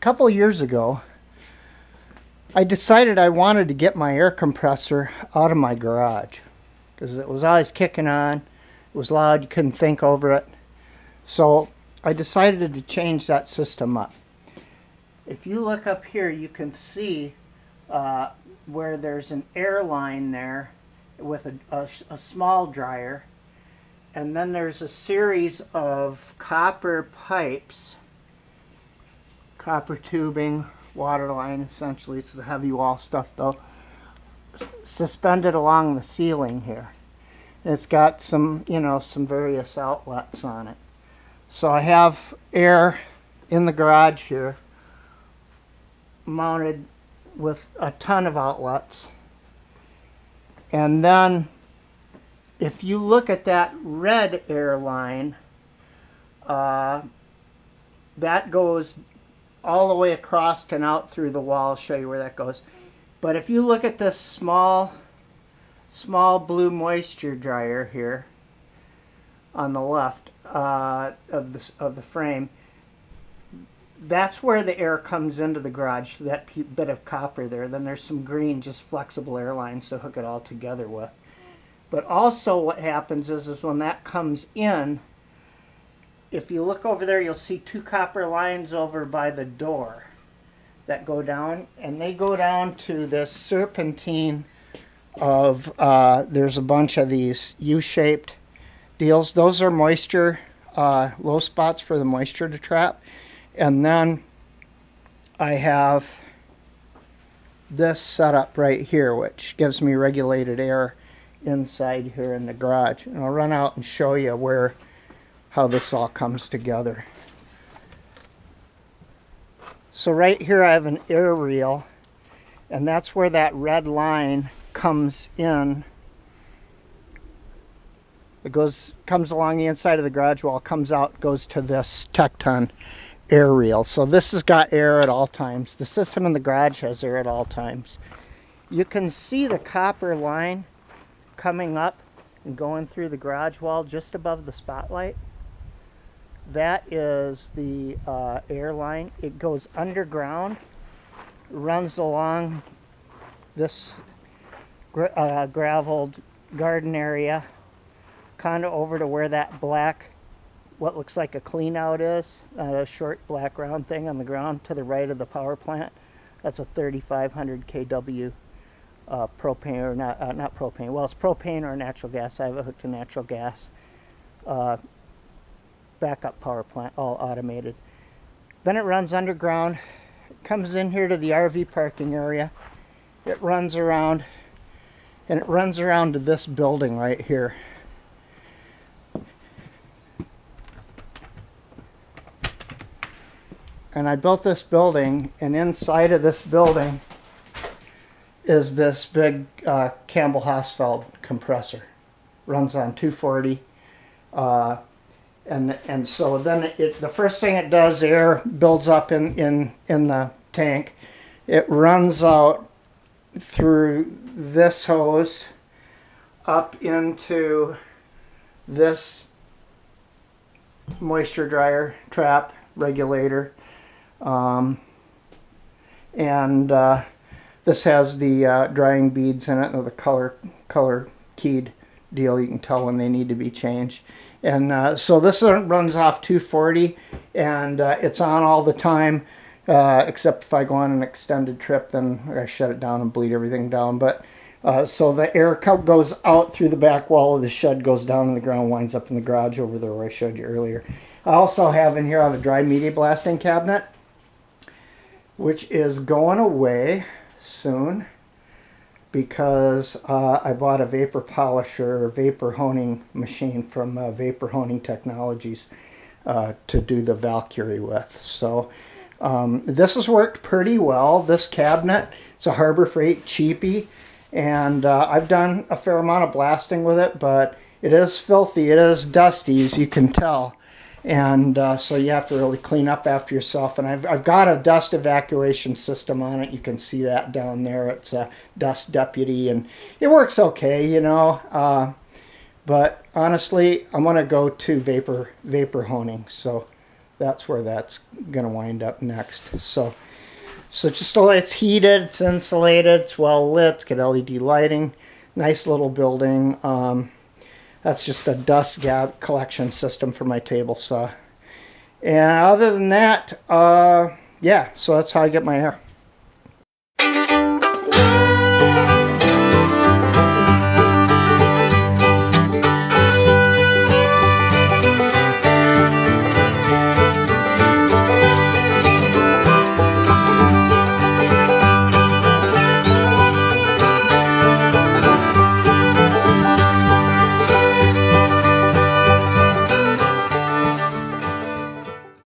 couple years ago, I decided I wanted to get my air compressor out of my garage because it was always kicking on. It was loud, you couldn't think over it. So I decided to change that system up. If you look up here, you can see where there's an air line there with a small dryer, and then there's a series of copper pipes, copper tubing, water line, essentially. It's the heavy wall stuff though, suspended along the ceiling here. And it's got some, some various outlets on it. So I have air in the garage here mounted with a ton of outlets. And then if you look at that red air line, that goes all the way across and out through the wall. I'll show you where that goes. But if you look at this small blue moisture dryer here on the left of the frame, that's where the air comes into the garage, that bit of copper there. Then there's some green, just flexible air lines to hook it all together with. But also what happens is when that comes in, if you look over there, you'll see two copper lines over by the door that go down, and they go down to this serpentine of, there's a bunch of these U-shaped deals. Those are moisture, low spots for the moisture to trap. And then I have this setup right here, which gives me regulated air inside here in the garage. And I'll run out and show you how this all comes together. So right here I have an air reel, and that's where that red line comes in. It comes along the inside of the garage wall, comes out, goes to this Tecton air reel. So this has got air at all times. The system in the garage has air at all times. You can see the copper line coming up and going through the garage wall just above the spotlight. That is the air line. It goes underground, runs along this graveled garden area, kind of over to where that black, what looks like a clean out is, a short black round thing on the ground to the right of the power plant. That's a 3500 kW propane, or not propane, well, it's propane or natural gas. I have it hooked to natural gas backup power plant, all automated. Then it runs underground, comes in here to the RV parking area. It runs around, and it runs around to this building right here. And I built this building, and inside of this building is this big Campbell Hausfeld compressor. Runs on 240. And so then the first thing it does, air builds up in the tank. It runs out through this hose up into this moisture dryer trap regulator. This has the drying beads in it, and the color keyed deal. You can tell when they need to be changed. And so this runs off 240, and it's on all the time, except if I go on an extended trip, then I shut it down and bleed everything down. But so the air goes out through the back wall of the shed, goes down in the ground, winds up in the garage over there where I showed you earlier. I also have in here, I have a dry media blasting cabinet, which is going away soon because I bought a vapor polisher or vapor honing machine from Vapor Honing Technologies to do the Valkyrie with. So this has worked pretty well. This cabinet, it's a Harbor Freight cheapie, and I've done a fair amount of blasting with it, but it is filthy, it is dusty, as you can tell. And so you have to really clean up after yourself. And I've got a dust evacuation system on it. You can see that down there. It's a dust deputy, and it works okay, you know. But honestly, I'm going to go to vapor honing. So that's where that's gonna wind up next. So just so it's heated, it's insulated, it's well lit, it's got LED lighting, nice little building. That's just a dust collection system for my table saw. And other than that, yeah, so that's how I get my air.